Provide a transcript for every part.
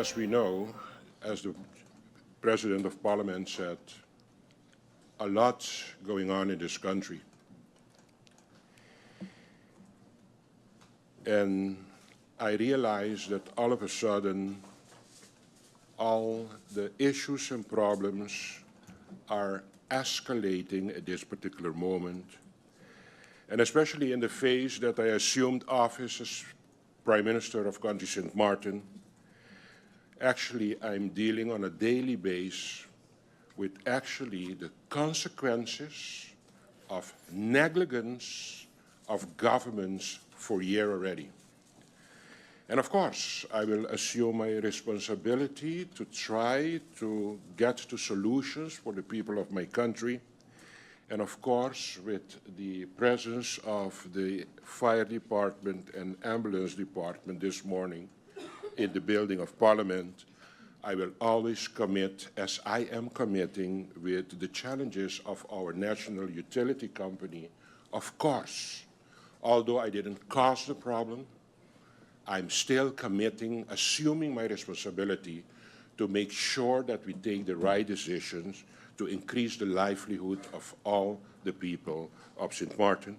as we know, as the President of Parliament said, a lot going on in this country. And I realized that all of a sudden, all the issues and problems are escalating at this particular moment. And especially in the phase that I assumed office as Prime Minister of country St. Martin, actually I'm dealing on a daily basis with actually the consequences of negligence of governments for a year already. And of course, I will assume my responsibility to try to get to solutions for the people of my country. And of course, with the presence of the fire department and ambulance department this morning in the building of Parliament, I will always commit, as I am committing with the challenges of our national utility company. Of course, although I didn't cause the problem, I'm still committing, assuming my responsibility to make sure that we take the right decisions to increase the livelihood of all the people of St. Martin.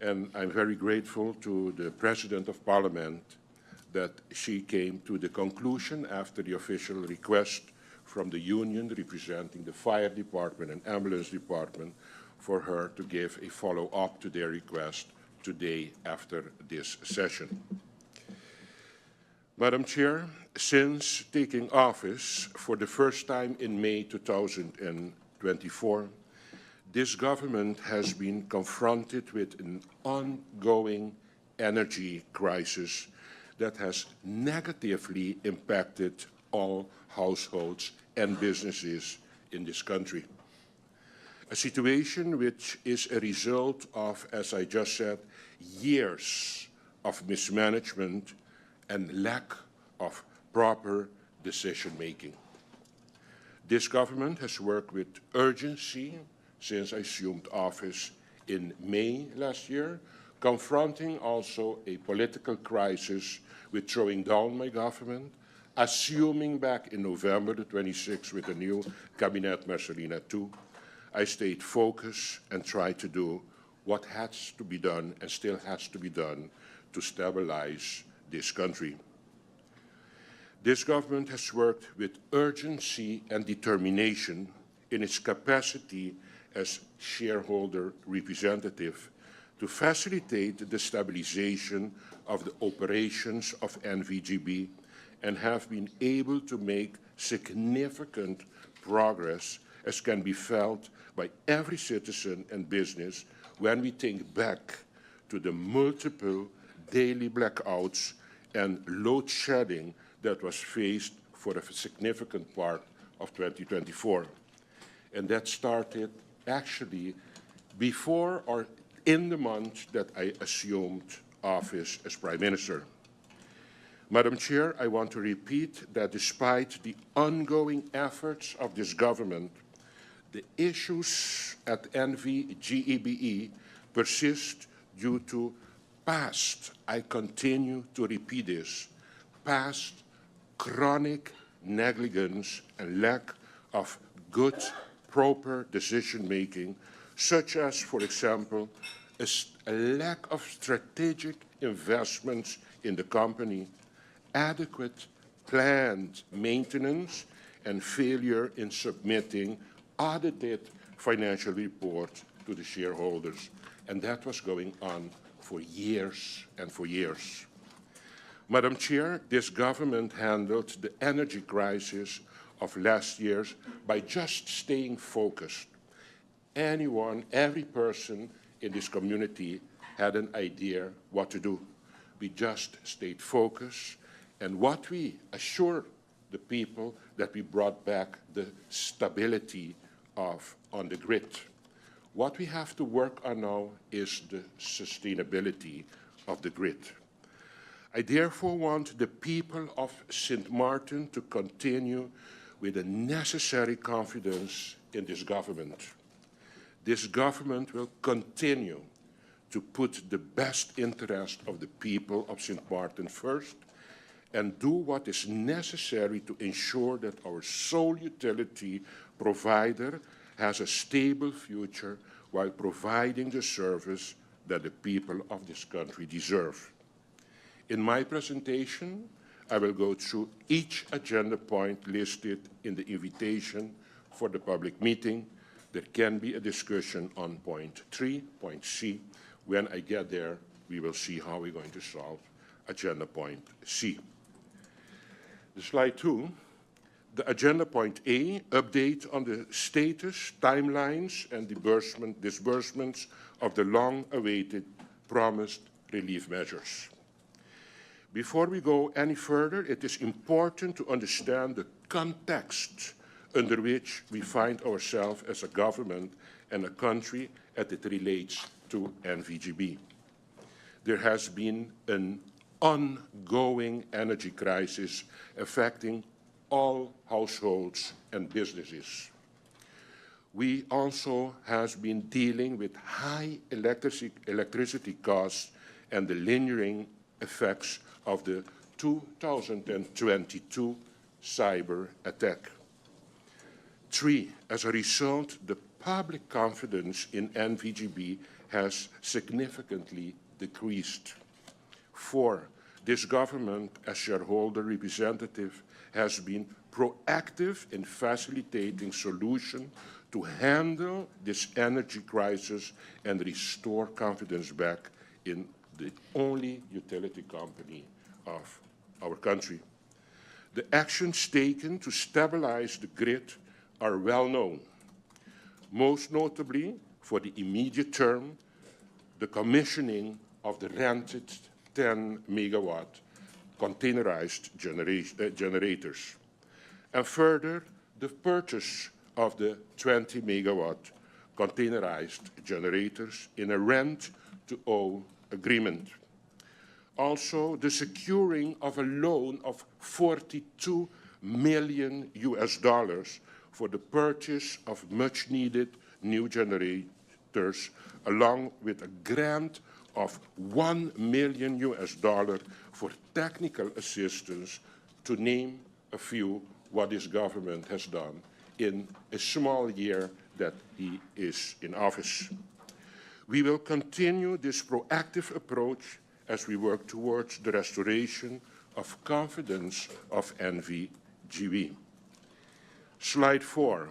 And I'm very grateful to the President of Parliament that she came to the conclusion after the official request from the union representing the fire department and ambulance department for her to give a follow-up to their request today after this session. Madam Chair, since taking office for the first time in May 2024, this government has been confronted with an ongoing energy crisis that has negatively impacted all households and businesses in this country. A situation which is a result of, as I just said, years of mismanagement and lack of proper decision-making. This government has worked with urgency since I assumed office in May last year, confronting also a political crisis with throwing down my government, assuming back in November the 26th with a new Cabinet Marcelina II. I stayed focused and tried to do what has to be done and still has to be done to stabilize this country. This government has worked with urgency and determination in its capacity as shareholder representative to facilitate the stabilization of the operations of NVGB and have been able to make significant progress, as can be felt by every citizen and business when we think back to the multiple daily blackouts and load shedding that was faced for a significant part of 2024. And that started actually before or in the month that I assumed office as Prime Minister. Madam Chair, I want to repeat that despite the ongoing efforts of this government, the issues at NVGEBE persist due to past, I continue to repeat this, past chronic negligence and lack of good, proper decision-making, such as, for example, a lack of strategic investments in the company, adequate planned maintenance, and failure in submitting audited financial reports to the shareholders. And that was going on for years and for years. Madam Chair, this government handled the energy crisis of last year by just staying focused. Anyone, every person in this community had an idea what to do. We just stayed focused, and what we assured the people that we brought back the stability on the grid. What we have to work on now is the sustainability of the grid. I therefore want the people of St. Martin to continue with the necessary confidence in this government. This government will continue to put the best interest of the people of St. Martin first and do what is necessary to ensure that our sole utility provider has a stable future while providing the service that the people of this country deserve. In my presentation, I will go through each agenda point listed in the invitation for the public meeting. There can be a discussion on point 3, point C. When I get there, we will see how we're going to solve agenda point C. The slide 2, the agenda point A, update on the status, timelines, and disbursements of the long-awaited promised relief measures. Before we go any further, it is important to understand the context under which we find ourselves as a government and a country as it relates to NVGB. There has been an ongoing energy crisis affecting all households and businesses. We also have been dealing with high electricity costs and the lingering effects of the 2022 cyber attack. 3, as a result, the public confidence in NVGB has significantly decreased. 4, this government, as shareholder representative, has been proactive in facilitating solutions to handle this energy crisis and restore confidence back in the only utility company of our country. The actions taken to stabilize the grid are well known, most notably for the immediate term, the commissioning of the rented 10-megawatt containerized generators, and further, the purchase of the 20-megawatt containerized generators in a rent-to-own agreement. Also, the securing of a loan of $42 million for the purchase of much-needed new generators, along with a grant of $1 million for technical assistance, to name a few what this government has done in a small year that he is in office. We will continue this proactive approach as we work towards the restoration of confidence of NVGB. Slide 4.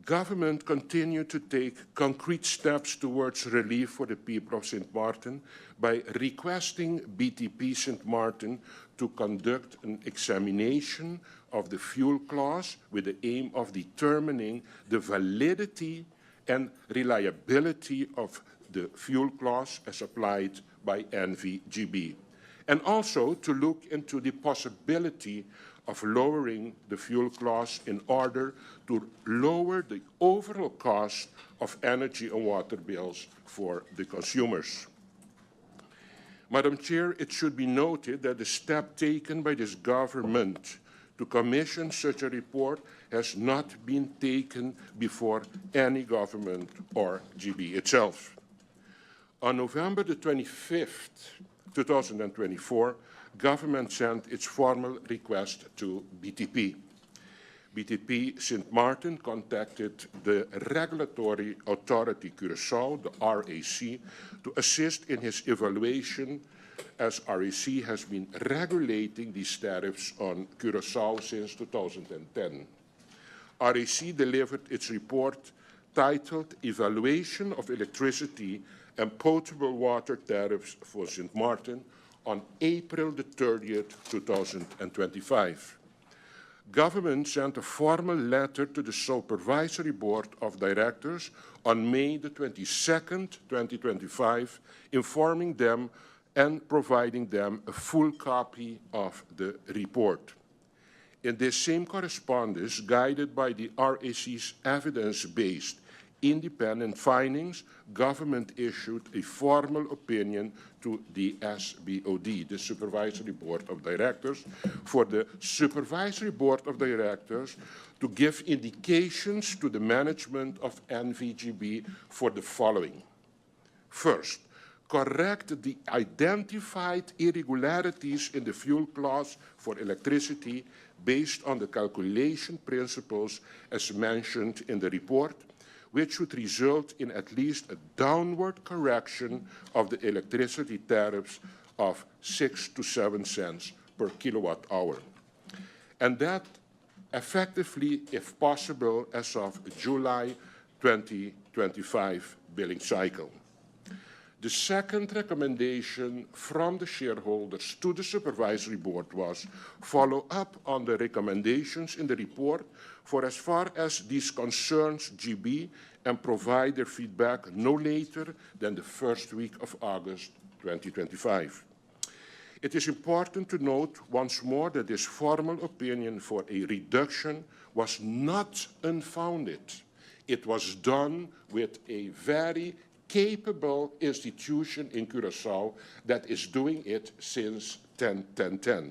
Government continued to take concrete steps towards relief for the people of St. Martin by requesting BTP St. Martin to conduct an examination of the fuel clause with the aim of determining the validity and reliability of the fuel clause as applied by NVGB, and also to look into the possibility of lowering the fuel clause in order to lower the overall cost of energy and water bills for the consumers. Madam Chair, it should be noted that the step taken by this government to commission such a report has not been taken before any government or GB itself. On November the 25th, 2024, government sent its formal request to BTP. BTP St. Martin contacted the regulatory authority Curaçao, the RAC, to assist in his evaluation, as RAC has been regulating these tariffs on Curaçao since 2010. RAC delivered its report titled Evaluation of Electricity and Potable Water Tariffs for St. Martin on April the 30th, 2025. Government sent a formal letter to the Supervisory Board of Directors on May the 22nd, 2025, informing them and providing them a full copy of the report. In this same correspondence, guided by the RAC's evidence-based independent findings, government issued a formal opinion to the SBOD, the Supervisory Board of Directors, for the Supervisory Board of Directors to give indications to the management of NVGB for the following. First, correct the identified irregularities in the fuel clause for electricity based on the calculation principles as mentioned in the report, which would result in at least a downward correction of the electricity tariffs of 6 to 7 cents per kilowatt hour. And that effectively, if possible, as of July 2025 billing cycle. The second recommendation from the shareholders to the Supervisory Board was follow up on the recommendations in the report for as far as these concerns GB and provide their feedback no later than the first week of August 2025. It is important to note once more that this formal opinion for a reduction was not unfounded. It was done with a very capable institution in Curaçao that is doing it since 10-10-10.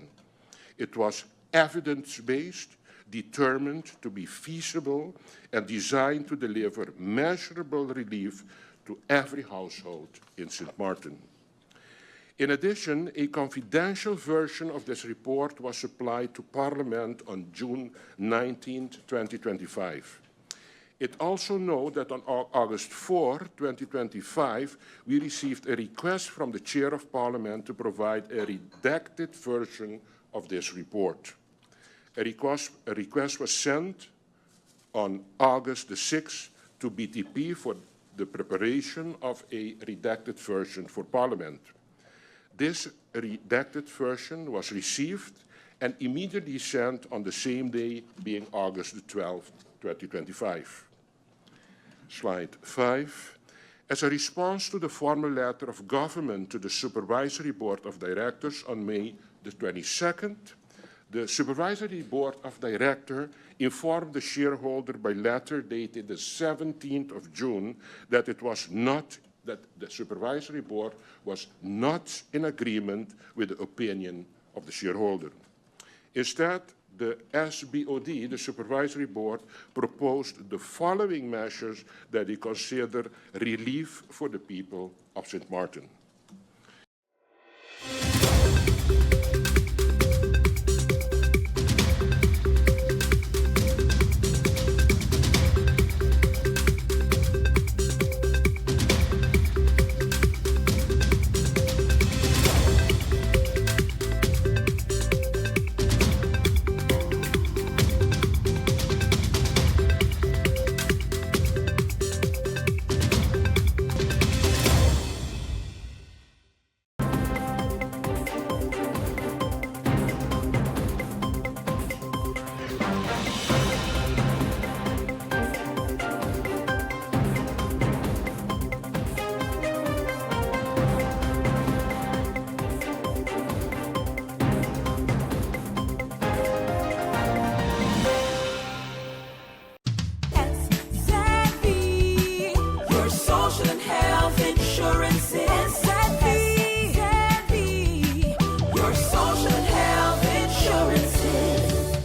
It was evidence-based, determined to be feasible, and designed to deliver measurable relief to every household in St. Martin. In addition, a confidential version of this report was supplied to Parliament on June 19, 2025. It also notes that on August 4, 2025, we received a request from the Chair of Parliament to provide a redacted version of this report. A request was sent on August the 6th to BTP for the preparation of a redacted version for Parliament. This redacted version was received and immediately sent on the same day, being August the 12th, 2025. Slide 5. As a response to the formal letter of government to the Supervisory Board of Directors on May the 22nd, the Supervisory Board of Directors informed the shareholder by letter dated the 17th of June that the Supervisory Board was not in agreement with the opinion of the shareholder. Instead, the SBOD, the Supervisory Board, proposed the following measures that they consider relief for the people of St. Martin.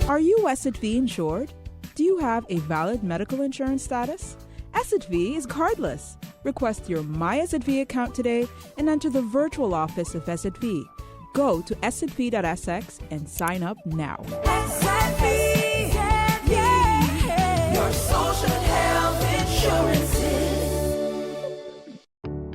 Are you SXM insured? Do you have a valid medical insurance status? SXM is cardless. Request your My SXM account today and enter the virtual office of SXM. Go to sxv.sx and sign up now. SXM, yeah, your social health insurances.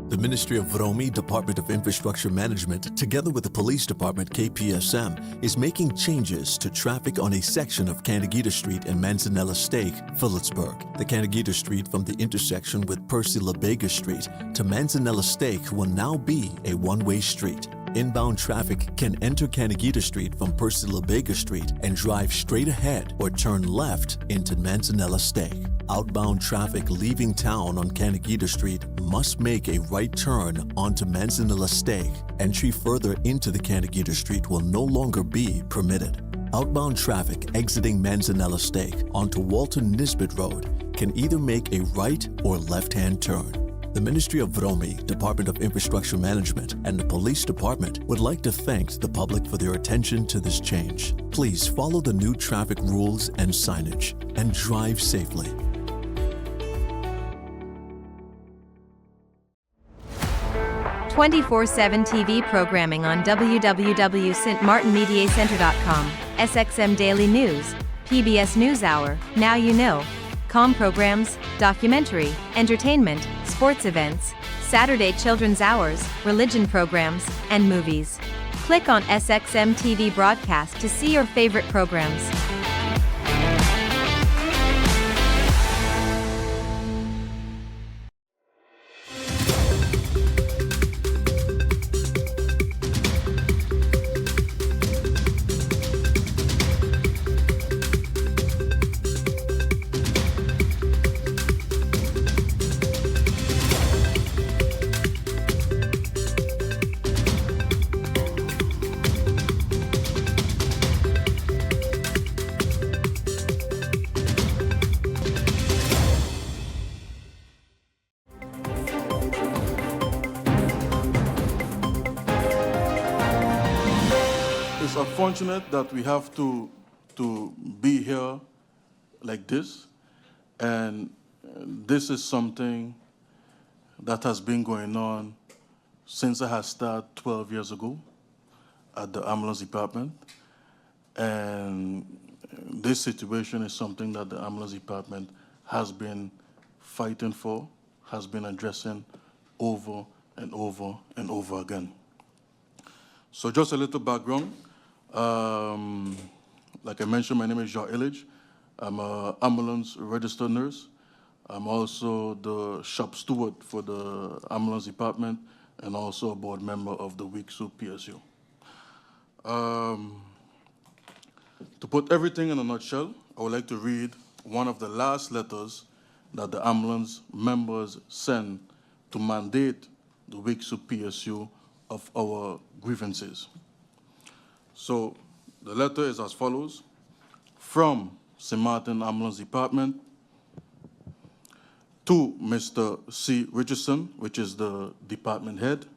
The Ministry of Vromi Department of Infrastructure Management, together with the Police Department KPSM, is making changes to traffic on a section of Canagita Street and Manzanella Stake, Phillipsburg. The Canagita Street from the intersection with Percy LaBega Street to Manzanella Stake will now be a one-way street. Inbound traffic can enter Canagita Street from Percy LaBega Street and drive straight ahead or turn left into Manzanella Stake. Outbound traffic leaving town on Canagita Street must make a right turn onto Manzanella Stake. Entry further into the Canagita Street will no longer be permitted. Outbound traffic exiting Manzanella Stake onto Walton Nisbet Road can either make a right or left-hand turn. The Ministry of Vromi, Department of Infrastructure Management, and the Police Department would like to thank the public for their attention to this change. Please follow the new traffic rules and signage and drive safely. 24/7 TV programming on www.stmartinmediacenter.com, SXM Daily News, PBS NewsHour, Now You Know, Com programs, documentary, entertainment, sports events, Saturday children's hours, religion programs, and movies. Click on SXM TV broadcast to see your favorite programs. It's unfortunate that we have to be here like this, and this is something that has been going on since I had started 12 years ago at the ambulance department, and this situation is something that the ambulance department has been fighting for, has been addressing over and over and over again. So just a little background. Like I mentioned, my name is Jean Illich. I'm an ambulance registered nurse. I'm also the shop steward for the ambulance department and also a board member of the WICSU PSU. To put everything in a nutshell, I would like to read one of the last letters that the ambulance members sent to mandate the WICSU PSU of our grievances. So the letter is as follows. From St. Martin Ambulance Department to Mr. C. Richardson, which is the department head,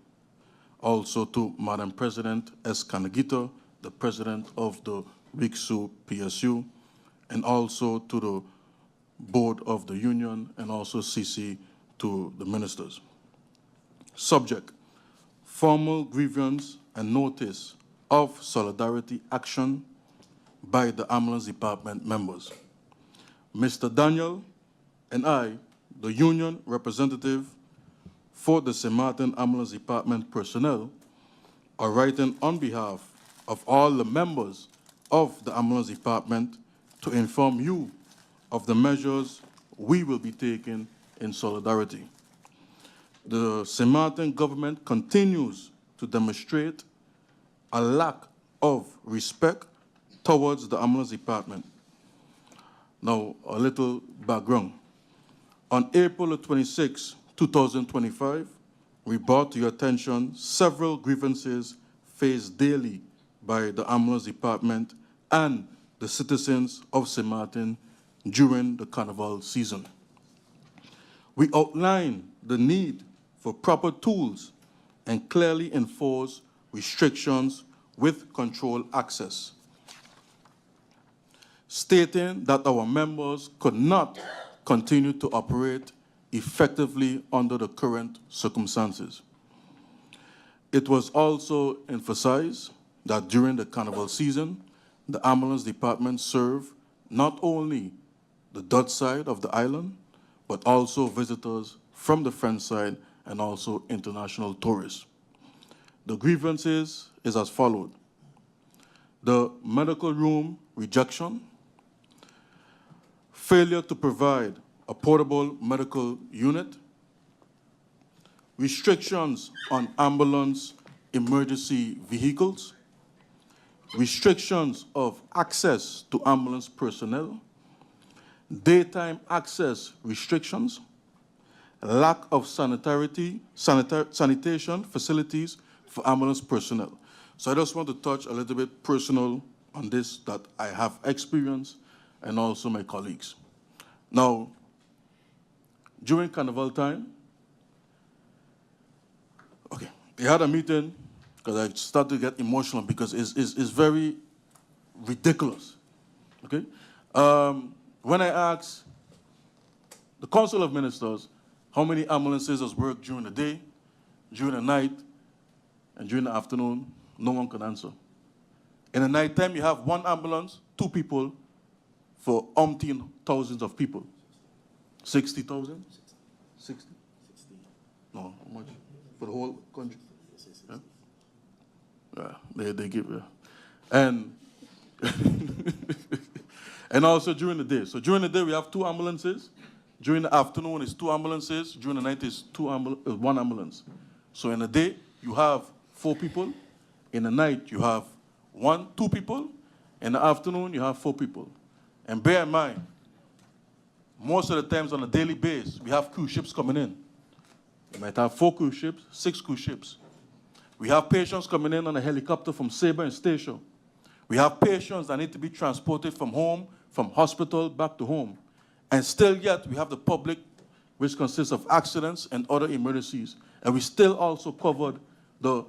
also to Madam President S. Kanagita, the president of the WICSU PSU, and also to the board of the union, and also CC to the ministers. Subject: formal grievance and notice of solidarity action by the ambulance department members. Mr. Daniel and I, the union representative for the St. Martin Ambulance Department personnel, are writing on behalf of all the members of the ambulance department to inform you of the measures we will be taking in solidarity. The St. Martin government continues to demonstrate a lack of respect towards the ambulance department. Now, a little background. On April 26, 2025, we brought to your attention several grievances faced daily by the ambulance department and the citizens of St. Martin during the carnival season. We outlined the need for proper tools and clearly enforce restrictions with control access, stating that our members could not continue to operate effectively under the current circumstances. It was also emphasized that during the carnival season, the ambulance department served not only the Dutch side of the island, but also visitors from the French side and also international tourists. The grievances is as followed. The medical room rejection, failure to provide a portable medical unit, restrictions on ambulance emergency vehicles, restrictions of access to ambulance personnel, daytime access restrictions, lack of sanitation facilities for ambulance personnel. So I just want to touch a little bit personal on this that I have experienced and also my colleagues. Now, during carnival time, okay, we had a meeting because I started to get emotional because it's very ridiculous, okay? When I asked the Council of Ministers how many ambulances has worked during the day, during the night, and during the afternoon, no one can answer. In the nighttime, you have one ambulance, 2 people for umpteen thousands of people. 60,000? 60? No, how much? For the whole country? Yeah, they give you. And, and also during the day. So during the day, we have 2 ambulances. During the afternoon, it's 2 ambulances. During the night, it's 1 ambulance. So in the day, you have 4 people. In the night, you have 2 people. In the afternoon, you have 4 people. And bear in mind, most of the times on a daily basis, we have cruise ships coming in. We might have 4 cruise ships, 6 cruise ships. We have patients coming in on a helicopter from Sabre and Station. We have patients that need to be transported from home, from hospital, back to home. And still yet, we have the public, which consists of accidents and other emergencies. And we still also covered the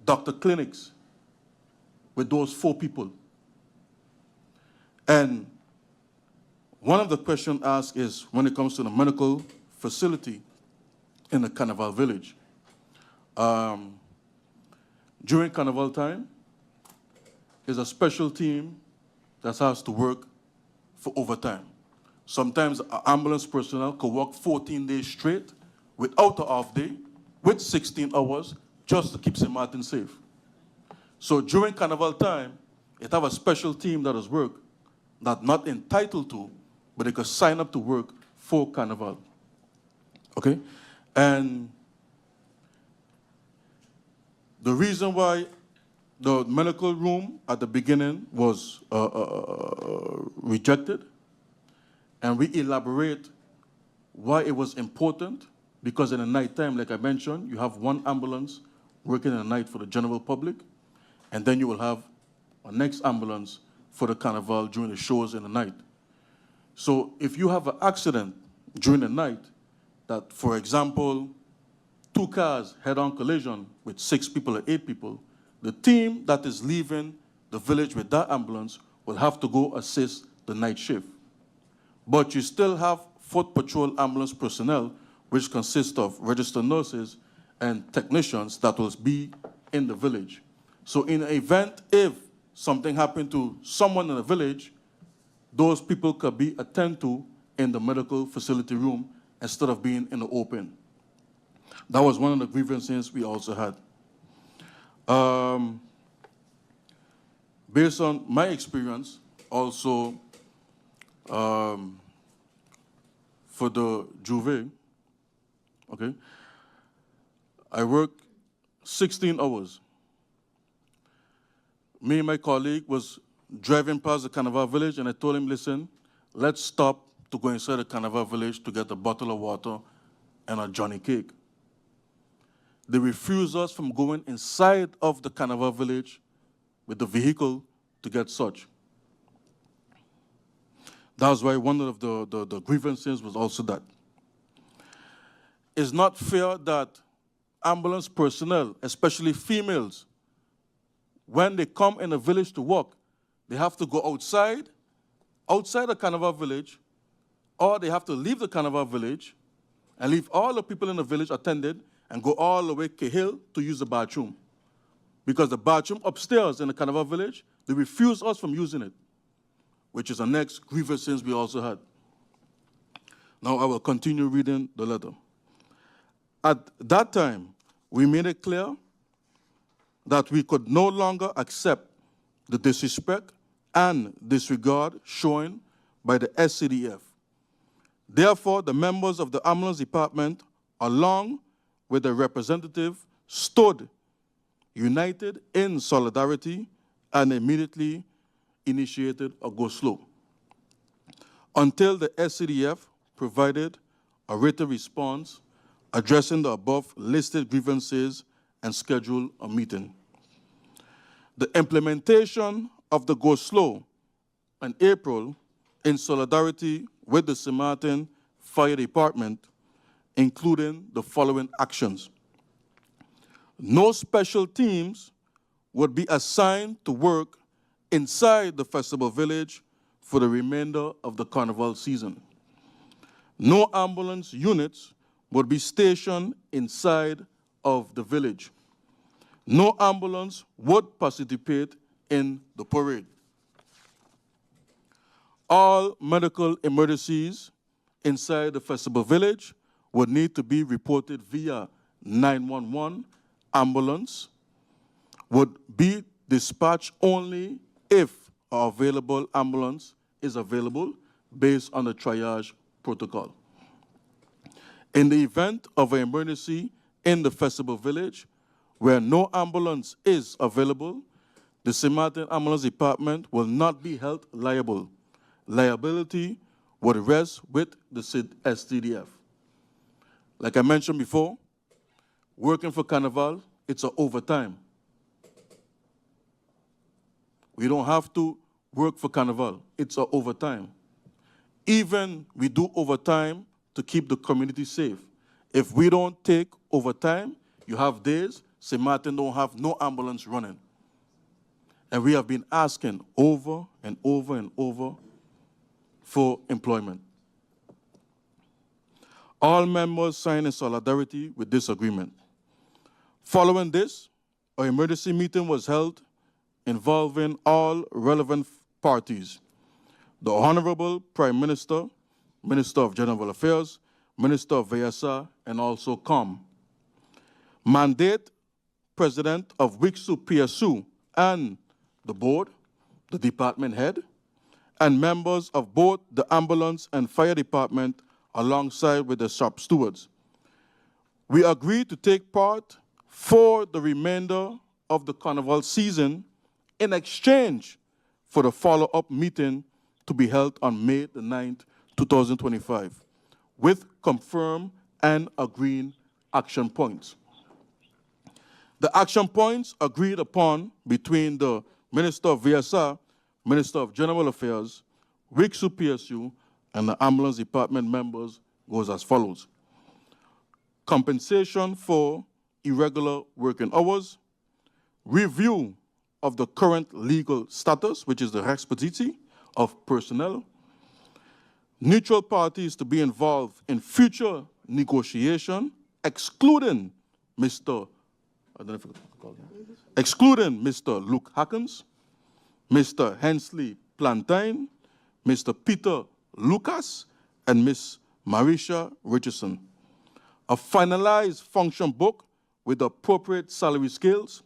doctor clinics with those 4 people. And one of the questions asked is when it comes to the medical facility in the Carnival Village. During Carnival time, is a special team that has to work for overtime. Sometimes ambulance personnel could work 14 days straight without an off day, with 16 hours, just to keep St. Martin safe. So during Carnival time, it have a special team that does work that not entitled to, but they could sign up to work for Carnival. Okay? And the reason why the medical room at the beginning was rejected, and we elaborate why it was important, because in the nighttime, like I mentioned, you have 1 ambulance working in the night for the general public, and then you will have a next ambulance for the Carnival during the shows in the night. So if you have an accident during the night, that, for example, 2 cars head-on collision with 6 people or 8 people, the team that is leaving the village with that ambulance will have to go assist the night shift. But you still have Foot Patrol ambulance personnel, which consists of registered nurses and technicians that will be in the village. So in an event, if something happened to someone in the village, those people could be attended to in the medical facility room instead of being in the open. That was one of the grievances we also had. Based on my experience, also for the Juve, okay, I worked 16 hours. Me and my colleague was driving past the Carnival Village, and I told him, listen, let's stop to go inside the Carnival Village to get a bottle of water and a Johnny cake. They refused us from going inside of the Carnival Village with the vehicle to get such. That's why one of the grievances was also that. It's not fair that ambulance personnel, especially females, when they come in a village to work, they have to go outside the Carnival Village, or they have to leave the Carnival Village and leave all the people in the village attended and go all the way to Hill to use the bathroom. Because the bathroom upstairs in the Carnival Village, they refuse us from using it, which is the next grievance we also had. Now I will continue reading the letter. At that time, we made it clear that we could no longer accept the disrespect and disregard shown by the SCDF. Therefore, the members of the ambulance department, along with the representative, stood united in solidarity and immediately initiated a go slow until the SCDF provided a written response addressing the above listed grievances and scheduled a meeting. The implementation of the go slow in April, in solidarity with the St. Martin Fire Department, including the following actions. No special teams would be assigned to work inside the festival village for the remainder of the carnival season. No ambulance units would be stationed inside of the village. No ambulance would participate in the parade. All medical emergencies inside the festival village would need to be reported via 911 ambulance, would be dispatched only if an available ambulance is available based on the triage protocol. In the event of an emergency in the festival village where no ambulance is available, the St. Martin Ambulance Department will not be held liable. Liability would rest with the STDF. Like I mentioned before, working for Carnival, it's an overtime. We don't have to work for Carnival. It's an overtime. Even we do overtime to keep the community safe. If we don't take overtime, you have days St. Martin don't have no ambulance running. And we have been asking over and over and over for employment. All members signed in solidarity with this agreement. Following this, an emergency meeting was held involving all relevant parties: the Honorable Prime Minister, Minister of General Affairs, Minister of VSA, and also COM. Mandate President of WICSU PSU and the board, the department head, and members of both the ambulance and fire department alongside with the shop stewards. We agreed to take part for the remainder of the carnival season in exchange for the follow-up meeting to be held on May the 9th, 2025, with confirmed and agreed action points. The action points agreed upon between the Minister of VSA, Minister of General Affairs, WICSU PSU, and the ambulance department members goes as follows: compensation for irregular working hours, review of the current legal status, which is the res petiti of personnel, neutral parties to be involved in future negotiation, excluding Mr. Luke Hackens, Mr. Hensley Plantain, Mr. Peter Lucas, and Ms. Marisha Richardson. A finalized function book with appropriate salary scales,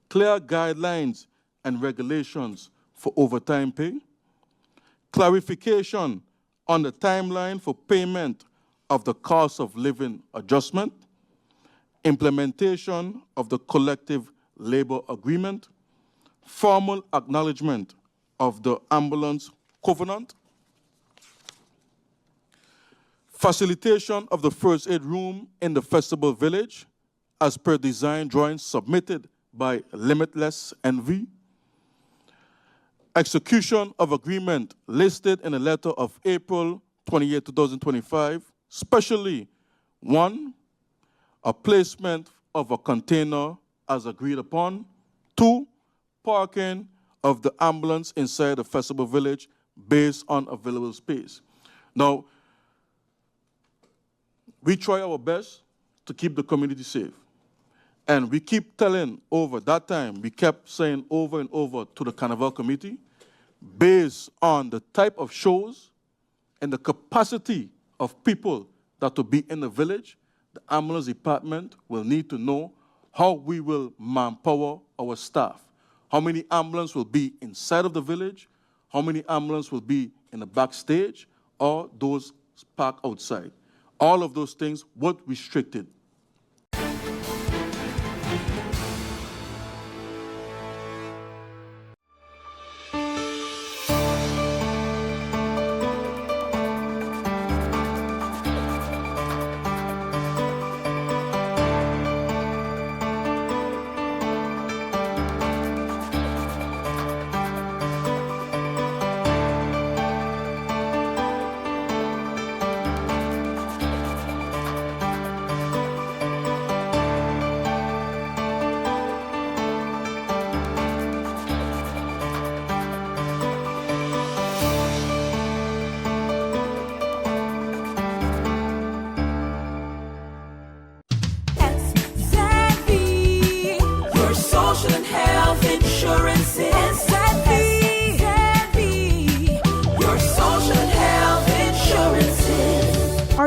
clear guidelines and regulations for overtime pay, clarification on the timeline for payment of the cost of living adjustment, implementation of the collective labor agreement, formal acknowledgement of the ambulance covenant, facilitation of the first aid room in the festival village as per design drawings submitted by Limitless NV, execution of agreement listed in a letter of April 28, 2025, especially 1, a placement of a container as agreed upon, 2, parking of the ambulance inside the festival village based on available space. Now, we try our best to keep the community safe. And we keep telling over that time, we kept saying over and over to the Carnival Committee, based on the type of shows and the capacity of people that will be in the village, the ambulance department will need to know how we will manpower our staff. How many ambulances will be inside of the village, how many ambulances will be in the backstage, or those parked outside. All of those things were restricted.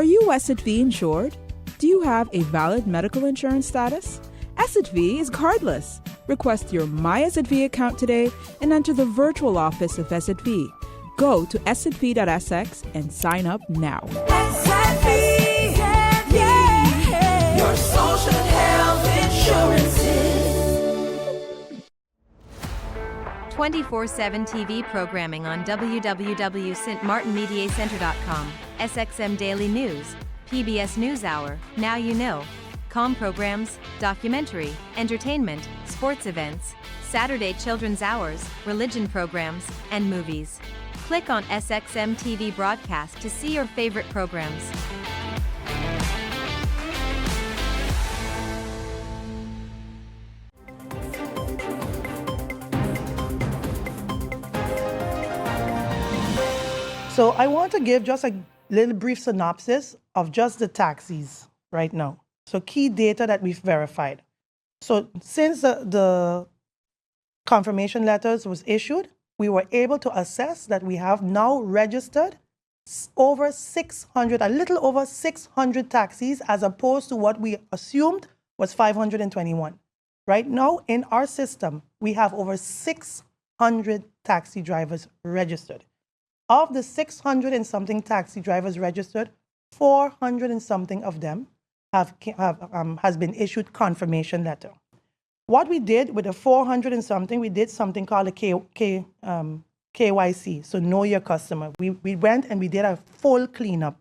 Are you SXV insured? Do you have a valid medical insurance status? SXV is cardless. Request your MySXV account today and enter the virtual office of SXV. Go to sxv.sx and sign up now. SXV, yeah. Your social health insurances. 24/7 TV programming on www.stmartinmediacenter.com, SXM Daily News, PBS NewsHour, Now You Know, com programs, documentary, entertainment, sports events, Saturday children's hours, religion programs, and movies. Click on SXM TV broadcast to see your favorite programs. So I want to give just a little brief synopsis of just the taxis right now. So key data that we've verified. So since the confirmation letters was issued, we were able to assess that we have now registered over 600, a little over 600 taxis as opposed to what we assumed was 521. Right now in our system, we have over 600 taxi drivers registered. Of the 600 and something taxi drivers registered, 400 and something of them has been issued confirmation letter. What we did with the 400 and something, we did something called a KYC, so know your customer. We went and we did a full cleanup,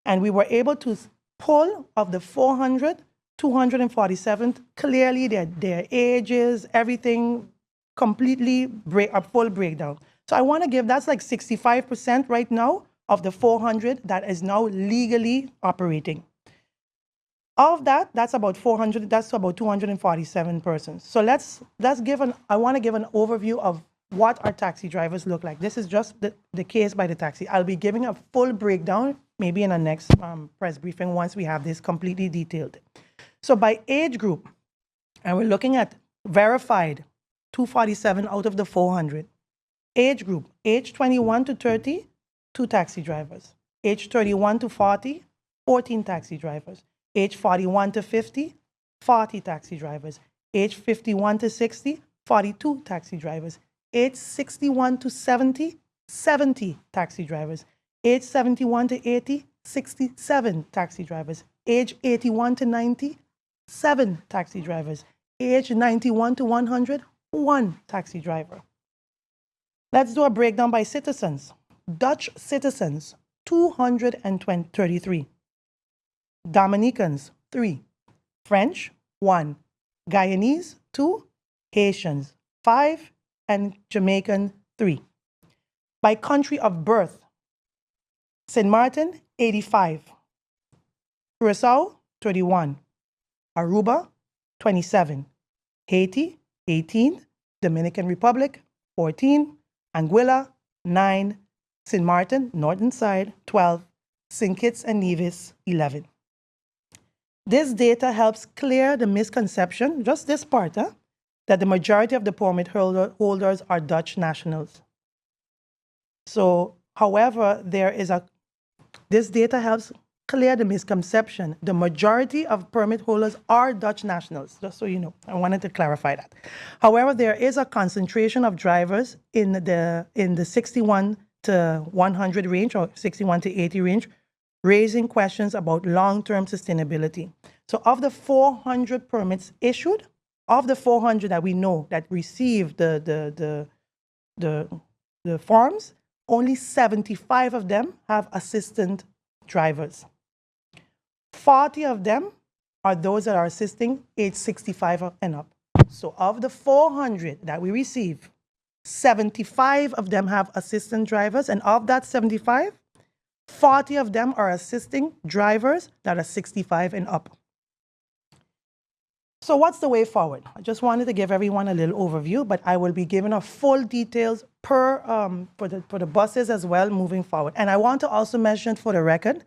and we were able to pull of the 400, 247 clearly their ages, everything completely a full breakdown. So I want to give, that's like 65% right now of the 400 that is now legally operating. Of that, that's about 400, that's about 247 persons. So I want to give an overview of what our taxi drivers look like. This is just the case by the taxi. I'll be giving a full breakdown maybe in our next press briefing once we have this completely detailed. So by age group, and we're looking at verified 247 out of the 400. Age group, age 21 to 30, 2 taxi drivers. Age 31 to 40, 14 taxi drivers. Age 41 to 50, 40 taxi drivers. Age 51 to 60, 42 taxi drivers. Age 61 to 70, 70 taxi drivers. Age 71 to 80, 67 taxi drivers. Age 81 to 90, 7 taxi drivers. Age 91 to 100, 1 taxi driver. Let's do a breakdown by citizens. Dutch citizens, 233. Dominicans, 3. French, 1. Guyanese, 2. Haitians, 5. And Jamaican, 3. By country of birth, St. Martin, 85. Curaçao, 31. Aruba, 27. Haiti, 18. Dominican Republic, 14. Anguilla, 9. St. Martin, northern side, 12. St. Kitts and Nevis, 11. This data helps clear the misconception, just this part, that the majority of the permit holders are Dutch nationals. So, however, this data helps clear the misconception. The majority of permit holders are Dutch nationals, just so you know. I wanted to clarify that. However, there is a concentration of drivers in the 61 to 100 range or 61 to 80 range, raising questions about long-term sustainability. So of the 400 permits issued, of the 400 that we know that received the forms, only 75 of them have assistant drivers. 40 of them are those that are assisting age 65 and up. So of the 400 that we receive, 75 of them have assistant drivers, and of that 75, 40 of them are assisting drivers that are 65 and up. So what's the way forward? I just wanted to give everyone a little overview, but I will be giving a full details for the buses as well moving forward. And I want to also mention for the record,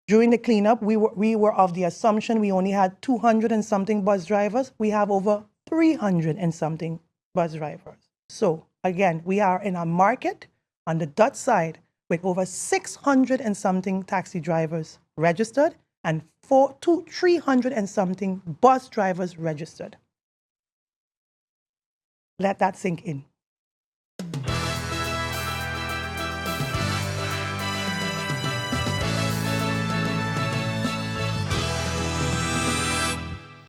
during the cleanup, we were of the assumption we only had 200 and something bus drivers. We have over 300 and something bus drivers. So again, we are in a market on the Dutch side with over 600 and something taxi drivers registered and 300 and something bus drivers registered. Let that sink in.